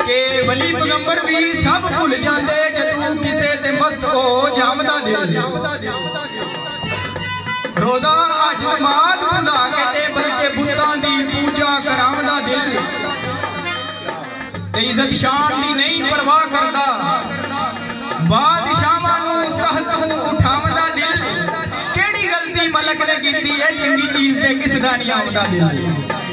के वली पैगंबर भी सब भूल जाते जदों किसे ते मस्त हो जामदा दिल रोदा अज नमाज भुला के ते बल्कि बुतां दी पूजा करावदा दिल ते इज्जत शान दी नहीं परवाह करदा बादशाहां नूं तहत उठावदा दिल केड़ी गलती मलक ने कीती है चंगी चीज ते किस दा नहीं आवदा दिल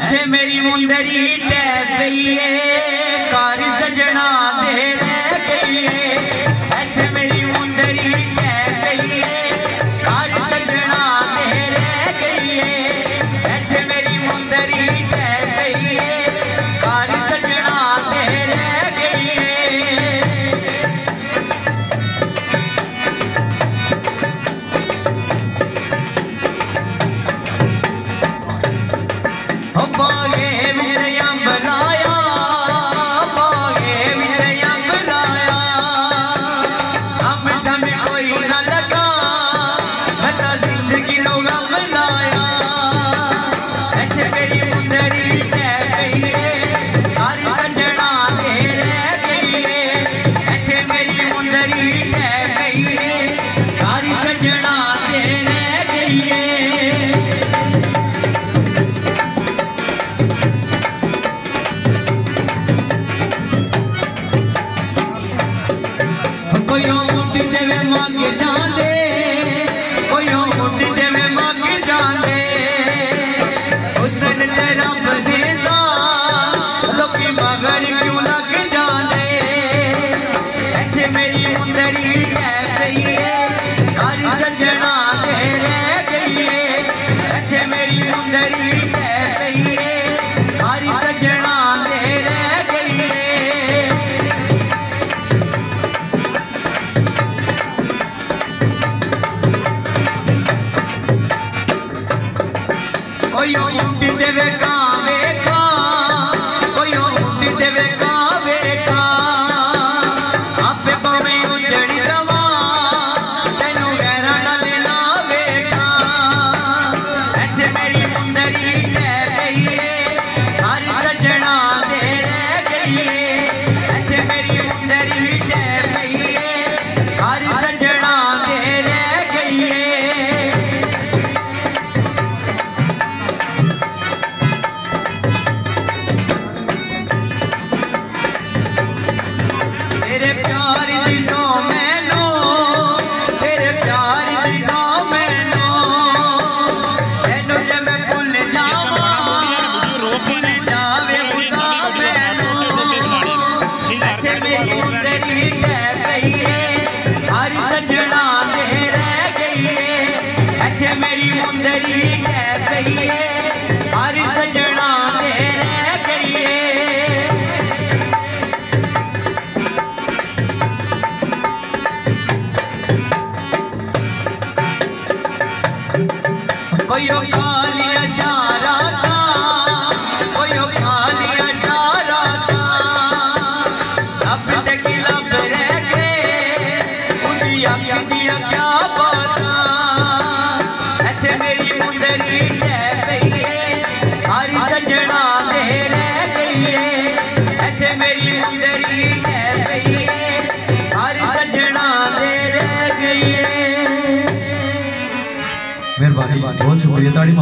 इत्थे मेरी मुंदरी टैप गई है कार सजना दे रह गई है इत्थे मेरी मुंदरी टैप गई है कार सजना दे रह गई है इत्थे मेरी मुंदरी टैप गई है कार सजना दे रह गई है बागे विच अंब लाया बागे विच अंब लाया अंब शम कोई न लगा बता जिंदगी नो गम लाया इत्थे मेरी मुंदरी टैप गई है कार सजना दे रह गई है इत्थे मेरी मुंदरी टैप गई है कार सजना दे रह गई है कोई मुंडी देवे मांगे जांदे कोई मुंडी देवे मांगे जांदे हुसन ते रब देंदा लोकी मगर क्यों लग जांदे इत्थे मेरी मुंदरी टैप गई है कार सजना दे रह गई है इत्थे मेरी मुंदरी टैप गई है कार सजना दे रह गई है कोई मुंडी देवे कावे का कोई मुंडी देवे कावे का आपे पवे उजड़ी जावा तेनू गहरा न लेना वेखा इत्थे मेरी मुंदरी टैप गई है कार सजना दे रह गई है इत्थे मेरी मुंदरी टैप गई है कार सजना दे रह गई है तेरे प्यार दी सौ मैनू तेरे प्यार दी सौ मैनू मैनू जे मैं भुल जावा भुल जावे खुदा मैनू इत्थे मेरी मुंदरी टैप गई है कार सजना दे रह गई है इत्थे मेरी मुंदरी टैप गई है कार सजना दे रह गई है कोई काली इशारा था कोई काली इशारा था अब तक लब रह गए उदी अख दिया क्या बाता इत्थे मेरी मुंदरी टैप गई है कार सजना दे रह गई है इत्थे मेरी मुंदरी टैप गई है कार सजना दे रह गई है। मेहरबानी बहुत शुक्रिया ताड़ी